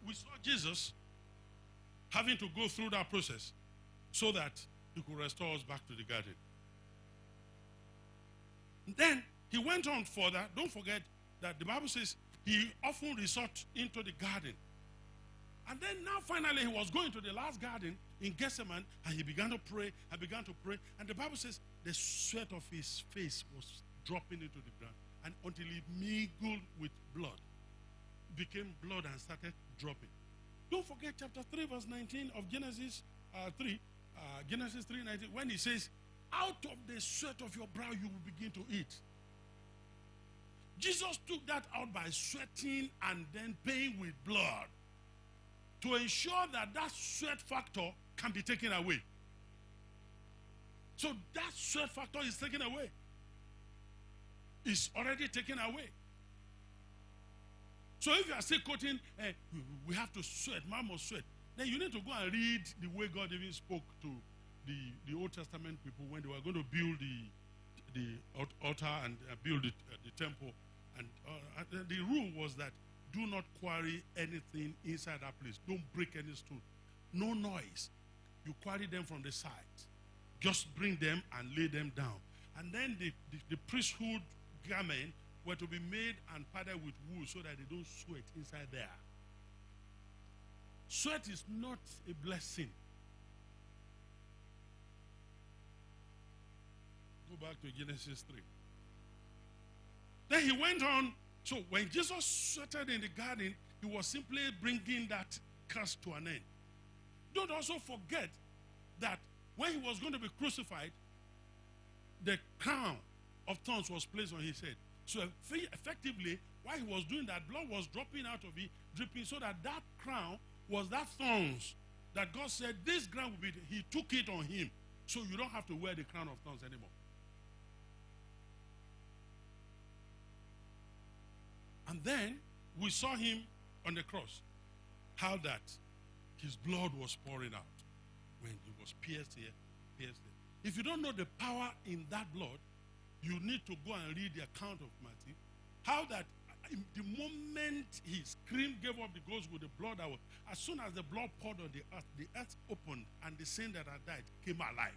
we saw Jesus having to go through that process so that he could restore us back to the garden. Then he went on further. Don't forget that the Bible says he often resort into the garden. And then now finally he was going to the last garden in Gethsemane, and he began to pray and began to pray. And the Bible says the sweat of his face was dropping into the ground, and until it mingled with blood, became blood and started dropping. Don't forget chapter 3 verse 19 of Genesis 3, Genesis 3:19, when he says, out of the sweat of your brow you will begin to eat. Jesus took that out by sweating and then paying with blood to ensure that that sweat factor can be taken away. So that sweat factor is taken away. It's already taken away. So if you are still quoting, we have to sweat, man must sweat, then you need to go and read the way God even spoke to the Old Testament people when they were going to build the altar and build the temple. And the rule was that do not quarry anything inside that place. Don't break any stone. No noise. You quarry them from the side. Just bring them and lay them down. And then the priesthood garment were to be made and padded with wool so that they don't sweat inside there. Sweat is not a blessing. Go back to Genesis 3. Then he went on. So when Jesus sweated in the garden, he was simply bringing that curse to an end. Don't also forget that when he was going to be crucified, the crown of thorns was placed on his head. So effectively, while he was doing that, blood was dropping out of it, dripping, so that that crown was that thorns that God said, this crown will be, he took it on him. So you don't have to wear the crown of thorns anymore. And then we saw him on the cross, how that his blood was pouring out when he was pierced here, pierced there. If you don't know the power in that blood, you need to go and read the account of Matthew, how that the moment he screamed, gave up the ghost with the blood, as soon as the blood poured on the earth opened, and the saint that had died came alive.